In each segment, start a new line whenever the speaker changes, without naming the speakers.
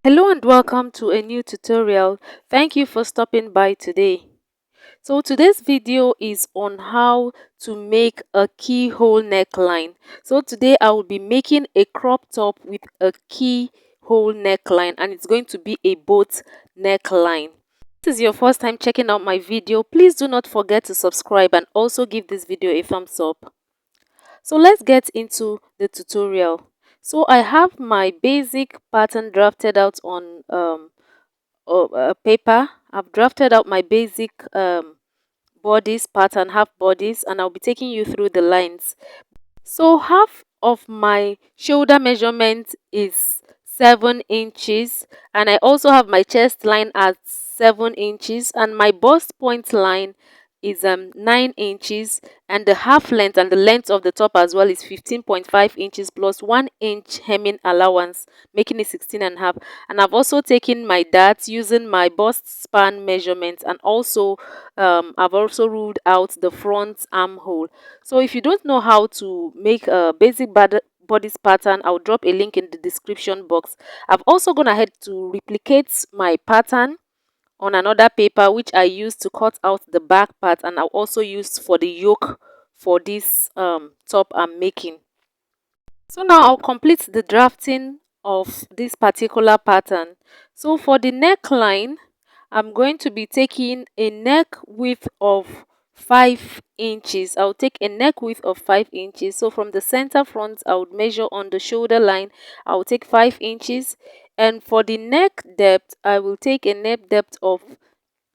Hello and welcome to a new tutorial. Thank you for stopping by today. So today's video is on how to make a keyhole neckline. So today I will be making a crop top with a keyhole neckline, and it's going to be a boat neckline. If this is your first time checking out my video, please do not forget to subscribe and also give this video a thumbs up. So let's get into the tutorial. So I have my basic pattern drafted out on paper. I've drafted out my basic bodice pattern, half bodies, and I'll be taking you through the lines. So half of my shoulder measurement is 7 inches, and I also have my chest line at 7 inches, and my bust point line is 9 inches, and the half length and the length of the top as well is 15.5 inches plus 1 inch hemming allowance, making it 16.5. And I've also taken my darts using my bust span measurement, and also I've also ruled out the front armhole. So if you don't know how to make a basic bodice pattern, I'll drop a link in the description box. I've also gone ahead to replicate my pattern on another paper, which I used to cut out the back part, and I'll also use for the yoke for this top I'm making. So now I'll complete the drafting of this particular pattern. So for the neckline, I'm going to be taking a neck width of 5 inches. I'll take a neck width of 5 inches. So from the center front, I would measure on the shoulder line. I'll take 5 inches. And for the neck depth, I will take a neck depth of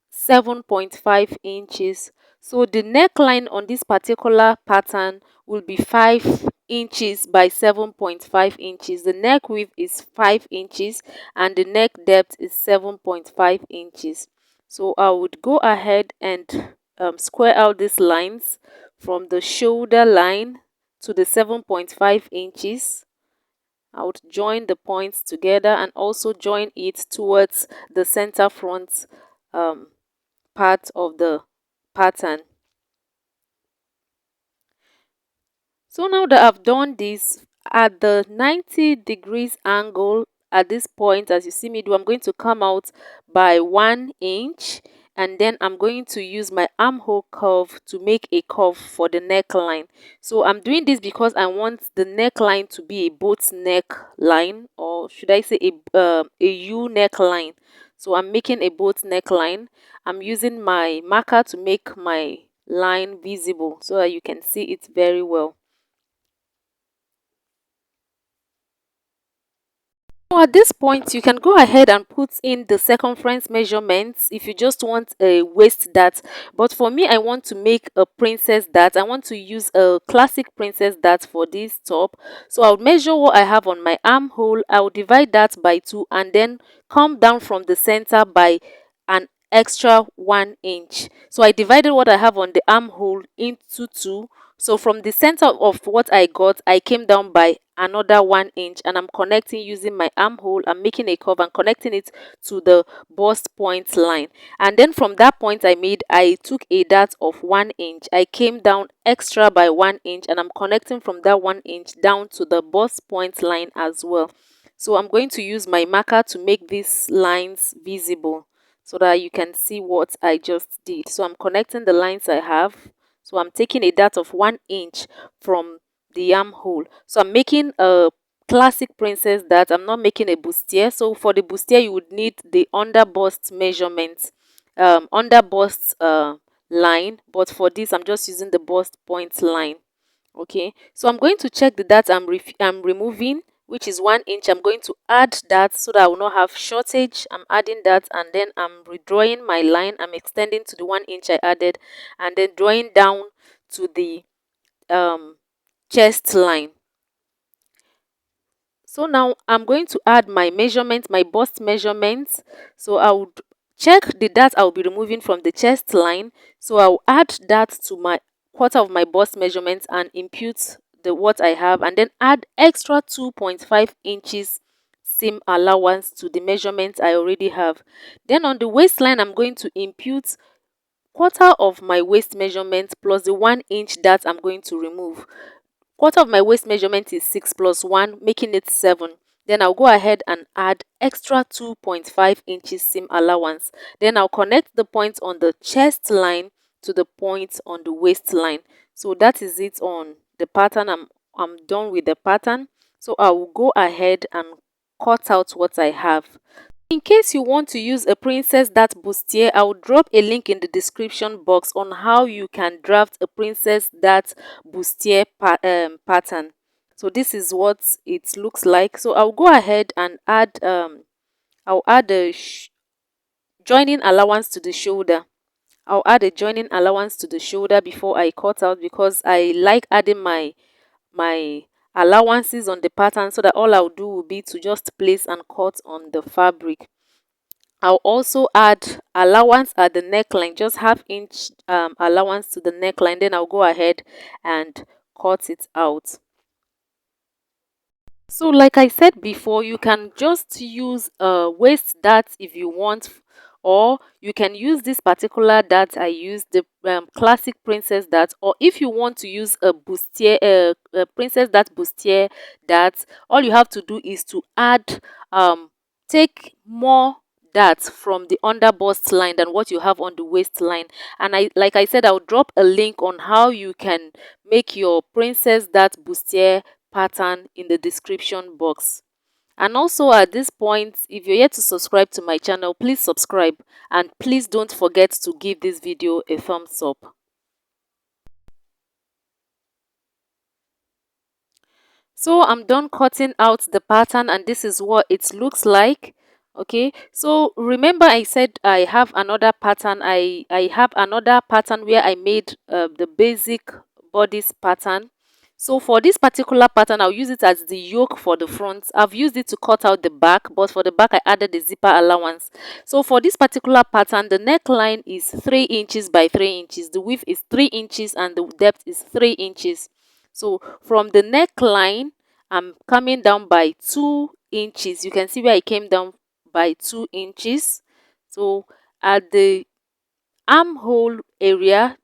7.5 inches. So the neckline on this particular pattern will be 5 inches by 7.5 inches. The neck width is 5 inches and the neck depth is 7.5 inches. So I would go ahead and square out these lines from the shoulder line to the 7.5 inches. I would join the points together and also join it towards the center front um, part of the pattern. So now that I've done this at the 90 degrees angle at this point, as you see me do, I'm going to come out by 1 inch, and then I'm going to use my armhole curve to make a curve for the neckline. So I'm doing this because I want the neckline to be a boat neckline, or should I say a U neckline. So I'm making a boat neckline. I'm using my marker to make my line visible so that you can see it very well. So at this point, you can go ahead and put in the circumference measurements if you just want a waist dart. But for me, I want to make a princess dart. I want to use a classic princess dart for this top. So I'll measure what I have on my armhole. I'll divide that by 2 and then come down from the center by an extra 1 inch. So I divided what I have on the armhole into 2. So from the center of what I got, I came down by another 1 inch, and I'm connecting using my armhole. I'm making a curve and connecting it to the bust point line. And then from that point I took a dart of 1 inch. I came down extra by 1 inch, and I'm connecting from that 1 inch down to the bust point line as well. So I'm going to use my marker to make these lines visible so that you can see what I just did. So I'm connecting the lines I have. So I'm taking a dart of 1 inch from the armhole. So I'm making a classic princess dart. I'm not making a bustier. So for the bustier, you would need the under bust measurement, under bust line. But for this, I'm just using the bust point line. Okay, so I'm going to check the dart I'm removing, which is 1 inch. I'm going to add that so that I will not have shortage. I'm adding that, and then I'm redrawing my line. I'm extending to the 1 inch I added, and then drawing down to the chest line. So now I'm going to add my measurement, my bust measurements. So I would check the dart I'll be removing from the chest line. So I'll add that to my quarter of my bust measurements and impute the what I have, and then add extra 2.5 inches seam allowance to the measurement I already have. Then on the waistline, I'm going to impute quarter of my waist measurement plus the 1 inch that I'm going to remove. Quarter of my waist measurement is 6 plus 1, making it 7. Then I'll go ahead and add extra 2.5 inches seam allowance. Then I'll connect the point on the chest line to the point on the waistline. So that is it on the pattern. I'm done with the pattern. So I will go ahead and cut out what I have. In case you want to use a princess dart bustier, I will drop a link in the description box on how you can draft a princess dart bustier pattern. So this is what it looks like. So I'll go ahead and add I'll add a joining allowance to the shoulder. I'll add a joining allowance to the shoulder before I cut out, because I like adding my allowances on the pattern, so that all I'll do will be to just place and cut on the fabric. I'll also add allowance at the neckline, just half-inch allowance to the neckline. Then I'll go ahead and cut it out. So like I said before, you can just use a waist dart if you want, or you can use this particular dart I use, the classic princess dart. Or if you want to use a bustier, a princess dart bustier dart, all you have to do is to add take more darts from the under bust line than what you have on the waistline. And like I said, I'll drop a link on how you can make your princess dart bustier pattern in the description box. And also at this point, if you're yet to subscribe to my channel, please subscribe, and please don't forget to give this video a thumbs up. So I'm done cutting out the pattern, and this is what it looks like. Okay, so remember I said I have another pattern. I have another pattern where I made the basic bodice pattern. So for this particular pattern, I'll use it as the yoke for the front. I've used it to cut out the back, but for the back I added the zipper allowance. So for this particular pattern, the neckline is 3 inches by 3 inches, the width is 3 inches, and the depth is 3 inches. So from the neckline, I'm coming down by 2 inches. You can see where I came down by 2 inches. So at the armhole area,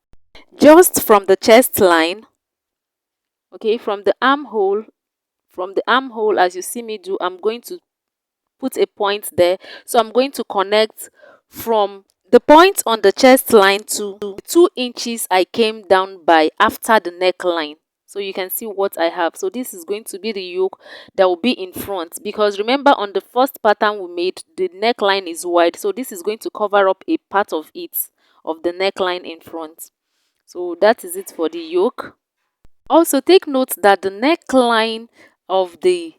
just from the chest line, okay, from the armhole, as you see me do, I'm going to put a point there. So I'm going to connect from the point on the chest line to 2 inches I came down by after the neckline. So you can see what I have. So this is going to be the yoke that will be in front, because remember on the first pattern we made, the neckline is wide, so this is going to cover up a part of it, of the neckline in front. So that is it for the yoke. Also take note that the neckline of the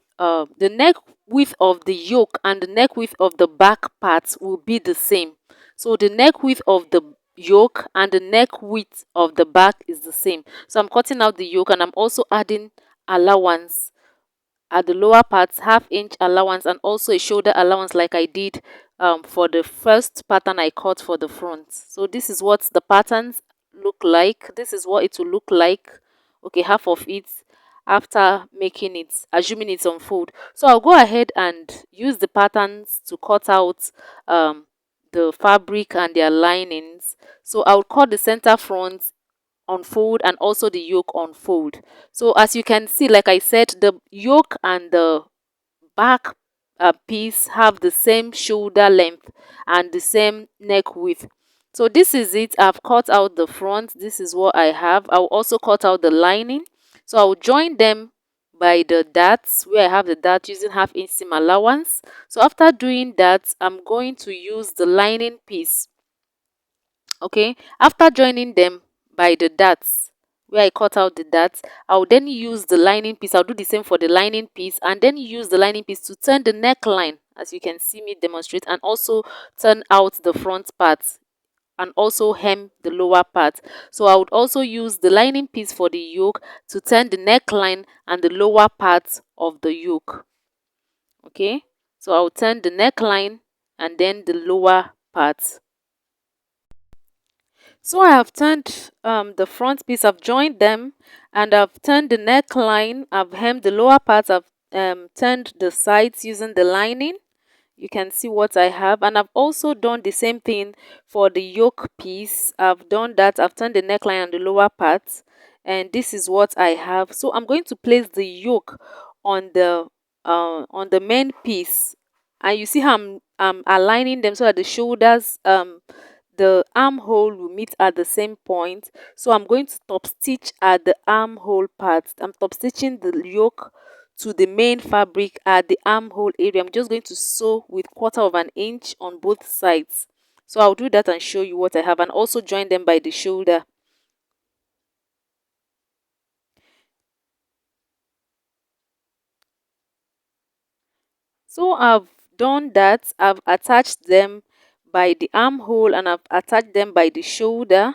neck width of the yoke and the neck width of the back part will be the same. So the neck width of the yoke and the neck width of the back is the same. So I'm cutting out the yoke, and I'm also adding allowance at the lower parts, half-inch allowance, and also a shoulder allowance like I did for the first pattern I cut for the front. So this is what the patterns look like. This is what it will look like. Okay, half of it after making it, assuming it's unfold. So I'll go ahead and use the patterns to cut out the fabric and their linings. So I'll cut the center front unfold and also the yoke unfold. So as you can see, like I said, the yoke and the back piece have the same shoulder length and the same neck width. So this is it. I've cut out the front. This is what I have. I'll also cut out the lining. So I'll join them by the darts, where I have the dart, using half-inch seam allowance. So after doing that, I'm going to use the lining piece. Okay, after joining them by the darts, where I cut out the darts, I'll then use the lining piece. I'll do the same for the lining piece, and then use the lining piece to turn the neckline, as you can see me demonstrate, and also turn out the front part, and also hem the lower part. So I would also use the lining piece for the yoke to turn the neckline and the lower part of the yoke. Okay, so I'll turn the neckline and then the lower part. So I have turned the front piece, I've joined them, and I've turned the neckline, I've hemmed the lower part, I've turned the sides using the lining. You can see what I have, and I've also done the same thing for the yoke piece. I've done that. I've turned the neckline and the lower part, and this is what I have. So I'm going to place the yoke on the on the main piece, and you see how I'm aligning them so that the shoulders, the armhole will meet at the same point. So I'm going to top stitch at the armhole part. I'm top stitching the yoke to the main fabric at the armhole area. I'm just going to sew with 1/4 inch on both sides. So I'll do that and show you what I have, and also join them by the shoulder. So I've done that. I've attached them by the armhole and I've attached them by the shoulder.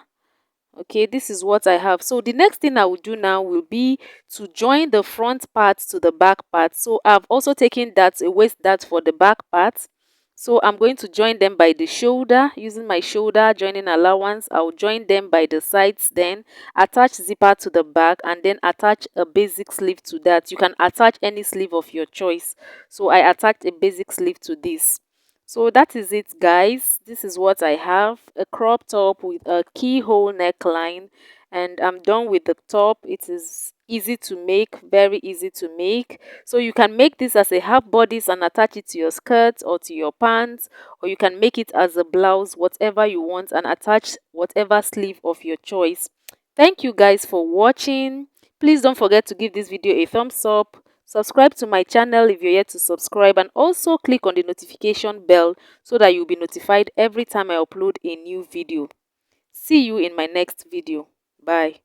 Okay, this is what I have. So the next thing I will do now will be to join the front part to the back part. So I've also taken that, a waist dart for the back part. So I'm going to join them by the shoulder using my shoulder joining allowance. I'll join them by the sides, then attach zipper to the back, and then attach a basic sleeve to that. You can attach any sleeve of your choice. So I attached a basic sleeve to this. So that is it, guys. This is what I have: a crop top with a keyhole neckline, and I'm done with the top. It is easy to make, very easy to make. So you can make this as a half bodice and attach it to your skirt or to your pants, or you can make it as a blouse, whatever you want, and attach whatever sleeve of your choice. Thank you guys for watching. Please don't forget to give this video a thumbs up. Subscribe to my channel if you're yet to subscribe, and also click on the notification bell so that you'll be notified every time I upload a new video. See you in my next video. Bye.